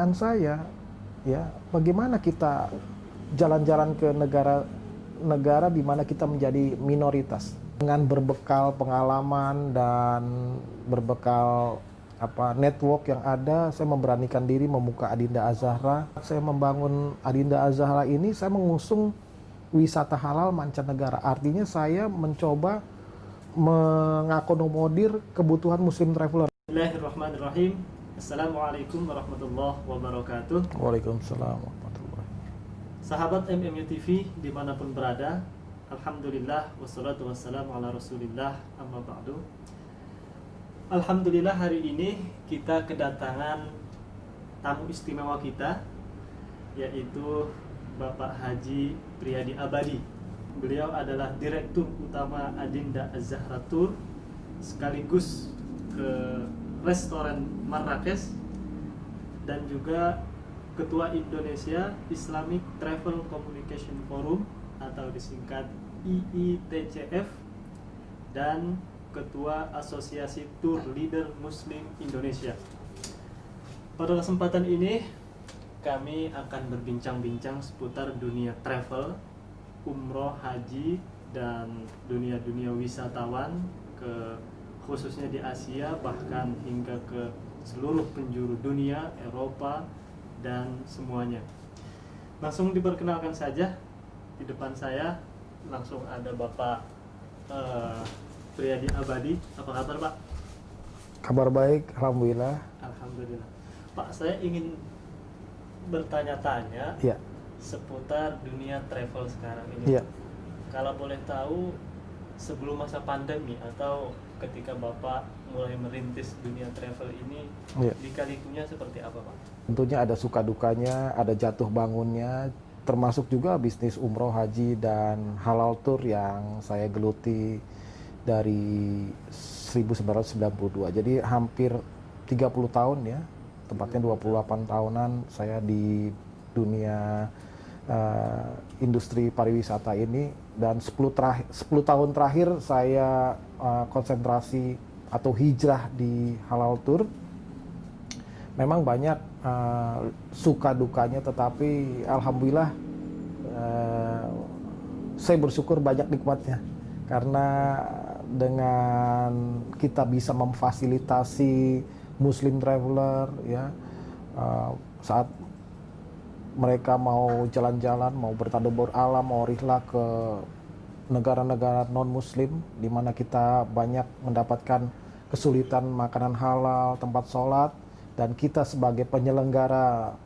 Dan saya, ya, bagaimana kita jalan-jalan ke negara di mana kita menjadi minoritas dengan berbekal pengalaman dan berbekal network yang ada. Saya memberanikan diri membuka Adinda Az-Zahra. Saya membangun Adinda Az-Zahra ini, saya mengusung wisata halal mancanegara. Artinya saya mencoba mengakomodir kebutuhan Muslim traveler. Bismillahirrahmanirrahim. Assalamualaikum warahmatullahi wabarakatuh. Waalaikumsalam warahmatullahi. Sahabat MMU TV dimanapun berada, alhamdulillah wassalatu wassalamu ala rasulillah, amma ba'du. Alhamdulillah, hari ini kita kedatangan tamu istimewa kita, yaitu Bapak Haji Priyadi Abadi. Beliau adalah Direktur Utama Adinda Az-Zahra Tour, sekaligus ke restoran Marrakesh, dan juga Ketua Indonesia Islamic Travel Communication Forum atau disingkat IITCF, dan Ketua Asosiasi Tour Leader Muslim Indonesia. Pada kesempatan ini kami akan berbincang-bincang seputar dunia travel, umroh, haji, dan dunia-dunia wisatawan khususnya di Asia, bahkan hingga ke seluruh penjuru dunia, Eropa, dan semuanya. Langsung diperkenalkan saja. Di depan saya langsung ada Bapak Priyadi Abadi. Apa kabar, Pak? Kabar baik, alhamdulillah. Alhamdulillah. Pak, saya ingin bertanya-tanya Ya. seputar dunia travel sekarang Ya. ini. Kalau boleh tahu, sebelum masa pandemi atau ketika Bapak mulai merintis dunia travel ini, Ya. lika-likunya seperti apa, Pak? Tentunya ada suka dukanya, ada jatuh bangunnya, termasuk juga bisnis umroh, haji, dan halal tour yang saya geluti dari 1992. Jadi hampir 30 tahun ya, tepatnya 28 tahunan saya di dunia industri pariwisata ini, dan 10 tahun terakhir saya konsentrasi atau hijrah di halal tour. Memang banyak suka dukanya, tetapi alhamdulillah saya bersyukur banyak nikmatnya, karena dengan kita bisa memfasilitasi Muslim traveler ya, saat mereka mau jalan-jalan, mau bertadabbur alam, mau rihlah ke negara-negara non-muslim di mana kita banyak mendapatkan kesulitan makanan halal, tempat sholat, dan kita sebagai penyelenggara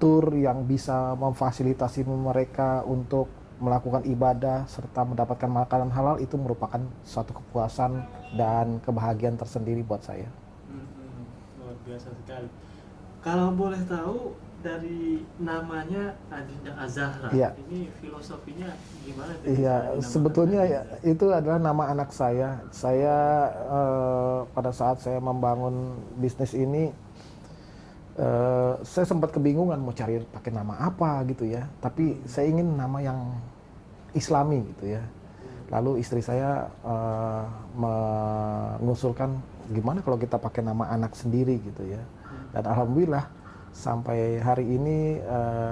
tour yang bisa memfasilitasi mereka untuk melakukan ibadah serta mendapatkan makanan halal, itu merupakan suatu kepuasan dan kebahagiaan tersendiri buat saya. Luar biasa sekali. Kalau boleh tahu, dari namanya Adinda Az-Zahra, Ya. ini filosofinya gimana? Iya, sebetulnya ya, itu adalah nama anak saya. Saya pada saat saya membangun bisnis ini, saya sempat kebingungan mau cari pakai nama apa gitu ya. Tapi saya ingin nama yang Islami gitu ya. Lalu istri saya mengusulkan gimana kalau kita pakai nama anak sendiri gitu ya. Dan alhamdulillah sampai hari ini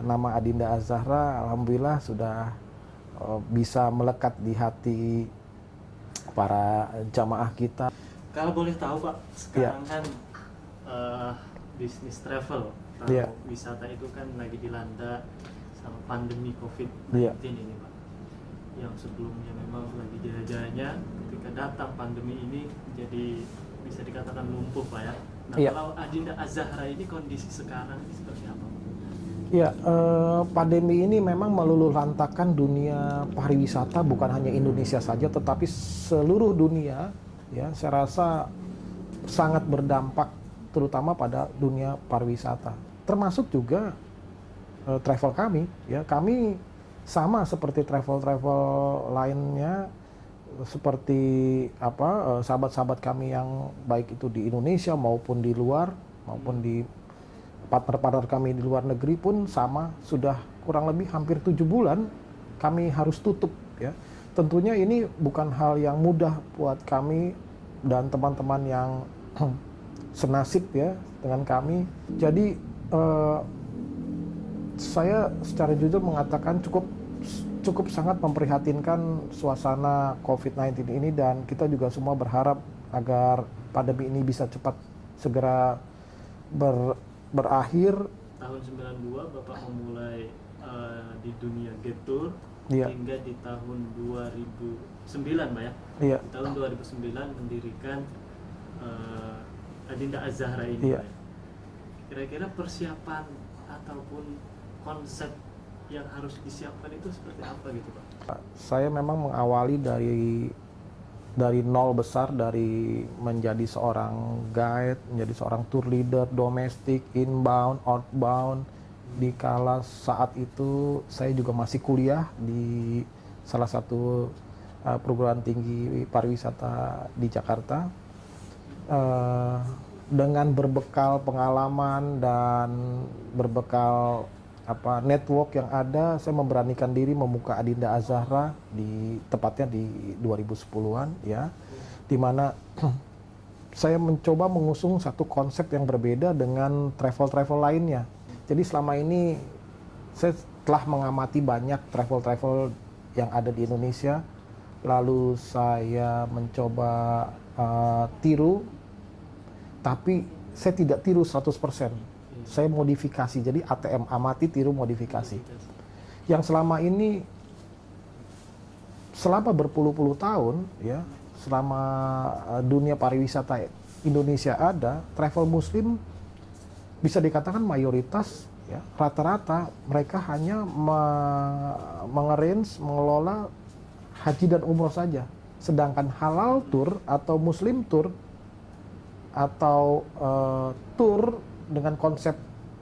nama Adinda Az-Zahra alhamdulillah sudah bisa melekat di hati para jamaah kita. Kalau boleh tahu, Pak, sekarang kan bisnis travel atau wisata itu kan lagi dilanda sama pandemi COVID-19 ini, Pak. Yang sebelumnya memang lagi jaya-jayanya, ketika datang pandemi ini jadi bisa dikatakan lumpuh, Pak ya. Nah, kalau Adinda Az-Zahra ini kondisi sekarang ini seperti apa, Pak? Ya, pandemi ini memang meluluhlantakkan dunia pariwisata, bukan hanya Indonesia saja, tetapi seluruh dunia. Ya, saya rasa sangat berdampak, terutama pada dunia pariwisata. Termasuk juga travel kami. Ya, kami sama seperti travel-travel lainnya, seperti sahabat-sahabat kami yang baik itu di Indonesia maupun di luar, maupun di partner-partner kami di luar negeri pun sama, sudah kurang lebih hampir 7 bulan kami harus tutup ya. Tentunya ini bukan hal yang mudah buat kami dan teman-teman yang senasib ya dengan kami. Jadi saya secara jujur mengatakan cukup sangat memprihatinkan suasana COVID-19 ini, dan kita juga semua berharap agar pandemi ini bisa cepat segera berakhir. Tahun 92 Bapak memulai di dunia Gate Tour, Iya. hingga di tahun 2009 Pak ya. Iya. Di tahun 2009 mendirikan Adinda Az-Zahra ini. Iya. Pak ya. Kira-kira persiapan ataupun konsep yang harus disiapkan itu seperti apa gitu Pak? Saya memang mengawali dari nol besar, dari menjadi seorang guide, menjadi seorang tour leader domestik, inbound, outbound. Di kala saat itu saya juga masih kuliah di salah satu perguruan tinggi pariwisata di Jakarta. Dengan berbekal pengalaman dan berbekal network yang ada, saya memberanikan diri membuka Adinda Az-Zahra tepatnya di 2010-an ya, di mana saya mencoba mengusung satu konsep yang berbeda dengan travel lainnya. Jadi selama ini saya telah mengamati banyak travel yang ada di Indonesia, lalu saya mencoba tiru, tapi saya tidak tiru 100%. Saya modifikasi, jadi ATM, amati, tiru, modifikasi. Yang selama ini, selama berpuluh-puluh tahun, ya, selama dunia pariwisata Indonesia ada, travel muslim bisa dikatakan mayoritas, ya, rata-rata mereka hanya mengelola haji dan umroh saja. Sedangkan halal tour atau muslim tour atau tour dengan konsep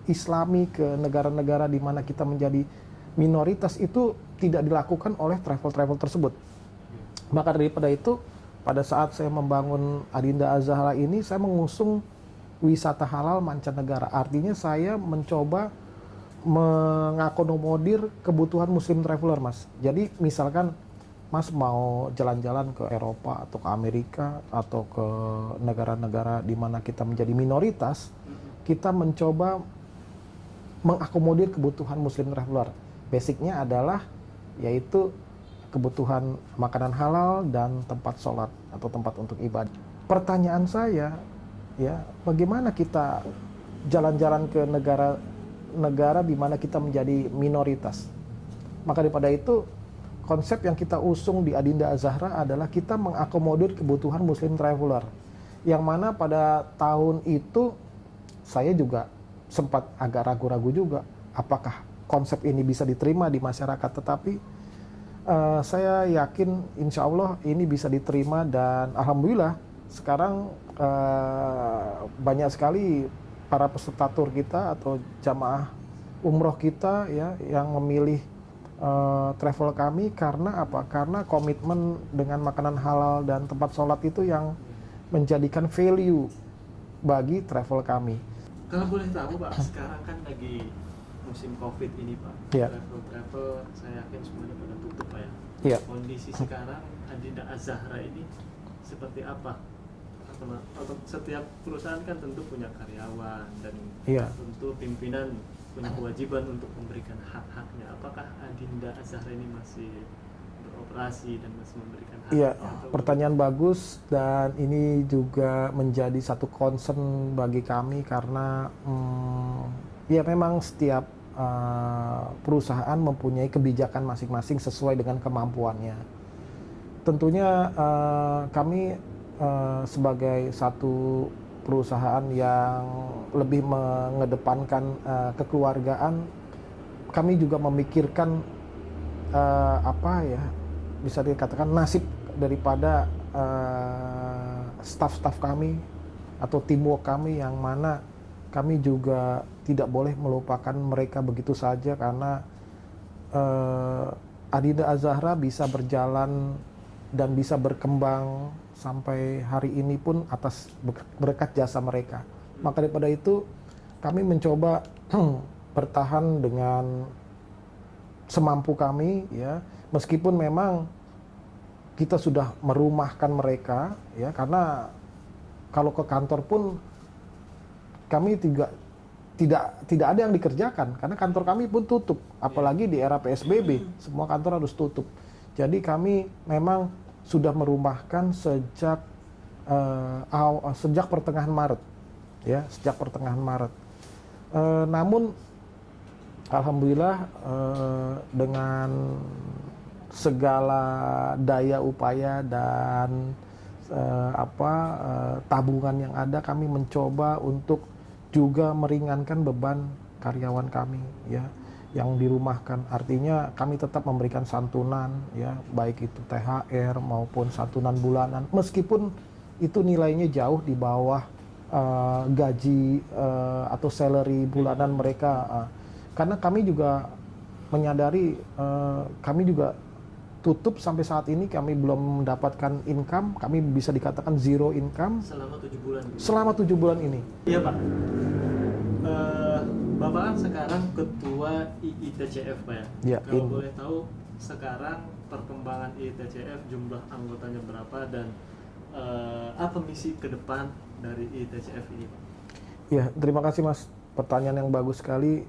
Islami ke negara-negara di mana kita menjadi minoritas itu tidak dilakukan oleh travel tersebut. Maka daripada itu, pada saat saya membangun Adinda Az-Zahra ini, saya mengusung wisata halal mancanegara. Artinya saya mencoba mengakomodir kebutuhan muslim traveler, Mas. Jadi misalkan Mas mau jalan-jalan ke Eropa atau ke Amerika atau ke negara-negara di mana kita menjadi minoritas, kita mencoba mengakomodir kebutuhan muslim traveler. Basicnya adalah yaitu kebutuhan makanan halal dan tempat sholat atau tempat untuk ibadah. Pertanyaan saya, ya, bagaimana kita jalan-jalan ke negara di mana kita menjadi minoritas? Maka daripada itu, konsep yang kita usung di Adinda Az-Zahra adalah kita mengakomodir kebutuhan muslim traveler. Yang mana pada tahun itu saya juga sempat agak ragu-ragu juga apakah konsep ini bisa diterima di masyarakat, tetapi saya yakin insya Allah ini bisa diterima, dan alhamdulillah sekarang banyak sekali para peserta tur kita atau jamaah umroh kita ya yang memilih travel kami. Karena apa? Karena komitmen dengan makanan halal dan tempat sholat itu yang menjadikan value bagi travel kami. Kalau boleh tahu Pak, sekarang kan lagi musim COVID ini Pak. Iya. Travel saya yakin semuanya pada tutup Pak ya. Iya. Kondisi sekarang Adinda Az-Zahra ini seperti apa? Atau setiap perusahaan kan tentu punya karyawan dan Iya. tentu pimpinan punya kewajiban untuk memberikan hak-haknya. Apakah Adinda Az-Zahra ini masih beroperasi dan masih memberikan hak? Iya, pertanyaan bagus, dan ini juga menjadi satu concern bagi kami karena ya memang setiap perusahaan mempunyai kebijakan masing-masing sesuai dengan kemampuannya. Tentunya kami sebagai satu perusahaan yang lebih mengedepankan kekeluargaan, kami juga memikirkan bisa dikatakan nasib daripada staff-staff kami atau teamwork kami, yang mana kami juga tidak boleh melupakan mereka begitu saja, karena Adinda Az-Zahra bisa berjalan dan bisa berkembang sampai hari ini pun atas berkat jasa mereka. Maka daripada itu kami mencoba bertahan dengan semampu kami ya, meskipun memang kita sudah merumahkan mereka ya, karena kalau ke kantor pun kami tidak ada yang dikerjakan karena kantor kami pun tutup, apalagi di era PSBB semua kantor harus tutup. Jadi kami memang sudah merumahkan sejak pertengahan Maret, ya, sejak pertengahan Maret. Namun alhamdulillah dengan segala daya upaya dan tabungan yang ada, kami mencoba untuk juga meringankan beban karyawan kami, ya, yang dirumahkan. Artinya kami tetap memberikan santunan, ya, baik itu THR maupun santunan bulanan, meskipun itu nilainya jauh di bawah gaji atau salary bulanan mereka. Karena kami juga menyadari kami juga tutup sampai saat ini, kami belum mendapatkan income, kami bisa dikatakan zero income selama 7 bulan. Selama 7 bulan ini. Iya Pak. Bapak kan sekarang ketua IITCF Pak ya. Ya, Kalau boleh tahu sekarang perkembangan IITCF, jumlah anggotanya berapa dan apa misi ke depan dari IITCF ini Pak? Ya, terima kasih Mas. Pertanyaan yang bagus sekali.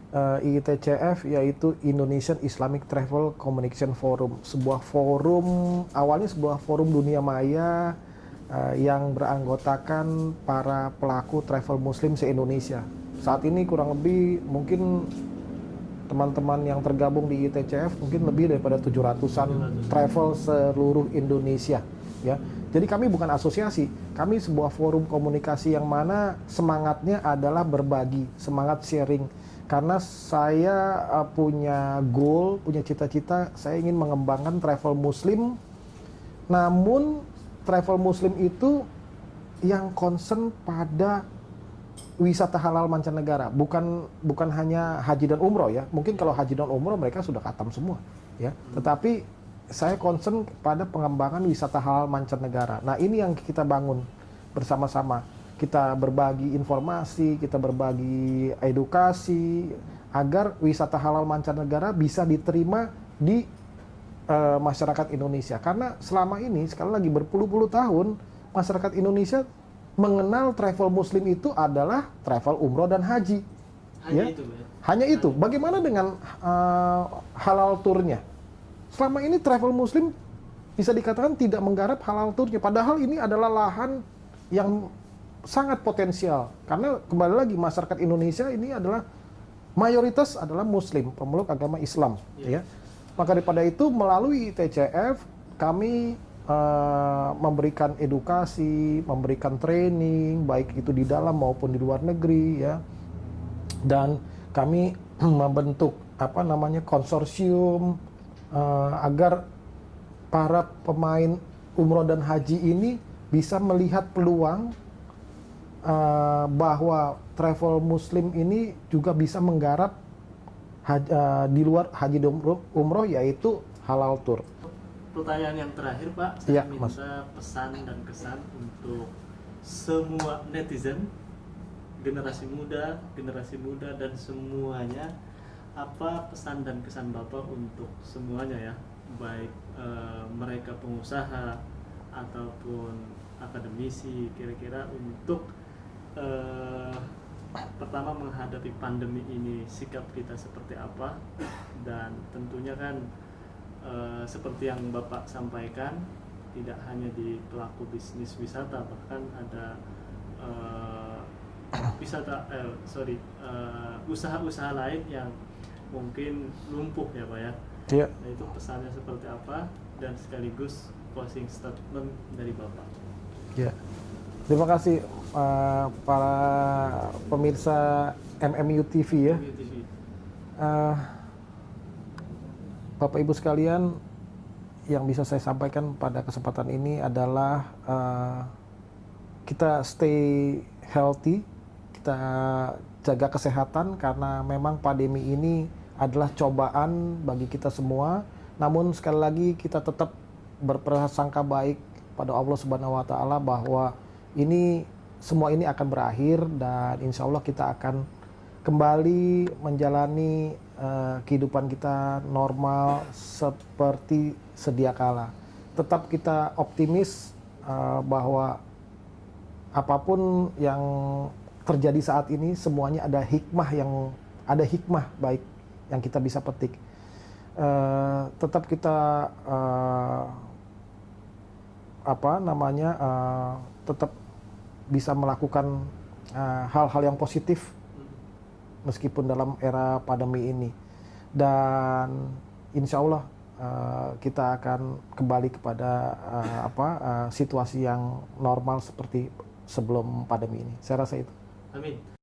IITCF yaitu Indonesian Islamic Travel Communication Forum, sebuah forum, awalnya sebuah forum dunia maya yang beranggotakan para pelaku travel muslim se-Indonesia. Saat ini kurang lebih mungkin teman-teman yang tergabung di IITCF mungkin lebih daripada 700-an travel seluruh Indonesia, ya. Jadi kami bukan asosiasi, kami sebuah forum komunikasi yang mana semangatnya adalah berbagi, semangat sharing. Karena saya punya goal, punya cita-cita, saya ingin mengembangkan travel muslim. Namun travel muslim itu yang concern pada wisata halal mancanegara, bukan hanya haji dan umroh, ya. Mungkin kalau haji dan umroh mereka sudah khatam semua, ya. Tetapi saya concern pada pengembangan wisata halal mancanegara. Nah, ini yang kita bangun bersama-sama. Kita berbagi informasi, kita berbagi edukasi agar wisata halal mancanegara bisa diterima di masyarakat Indonesia. Karena selama ini, sekali lagi berpuluh-puluh tahun, masyarakat Indonesia mengenal travel muslim itu adalah travel umroh dan haji. Hanya ya? itu ya? Hanya itu. Bagaimana dengan halal turnya? Selama ini travel muslim bisa dikatakan tidak menggarap halal turnya. Padahal ini adalah lahan yang sangat potensial, karena kembali lagi masyarakat Indonesia ini adalah mayoritas adalah muslim, pemeluk agama Islam, ya. Maka daripada itu melalui IITCF kami memberikan edukasi, memberikan training baik itu di dalam maupun di luar negeri, ya. Dan kami membentuk konsorsium agar para pemain umroh dan haji ini bisa melihat peluang bahwa travel muslim ini juga bisa menggarap di luar haji dan umroh, yaitu halal tour. Pertanyaan yang terakhir Pak, saya minta pesan dan kesan untuk semua netizen, generasi muda dan semuanya. Apa pesan dan kesan Bapak untuk semuanya, ya, baik mereka pengusaha ataupun akademisi, kira-kira untuk pertama menghadapi pandemi ini sikap kita seperti apa, dan tentunya kan seperti yang Bapak sampaikan, tidak hanya di pelaku bisnis wisata, bahkan ada usaha-usaha lain yang mungkin lumpuh, ya Pak, ya. Iya. Nah, itu pesannya seperti apa, dan sekaligus closing statement dari Bapak. Ya. Terima kasih para pemirsa MMU TV, ya. Bapak Ibu sekalian, yang bisa saya sampaikan pada kesempatan ini adalah kita stay healthy, kita jaga kesehatan, karena memang pandemi ini adalah cobaan bagi kita semua. Namun sekali lagi kita tetap berprasangka baik pada Allah Subhanahu wa Ta'ala bahwa semua ini akan berakhir, dan insya Allah kita akan kembali menjalani kehidupan kita normal seperti sedia kala. Tetap kita optimis bahwa apapun yang terjadi saat ini semuanya ada hikmah baik yang kita bisa petik. Tetap kita tetap bisa melakukan hal-hal yang positif meskipun dalam era pandemi ini, dan insya Allah kita akan kembali kepada situasi yang normal seperti sebelum pandemi ini. Saya rasa itu. Amin.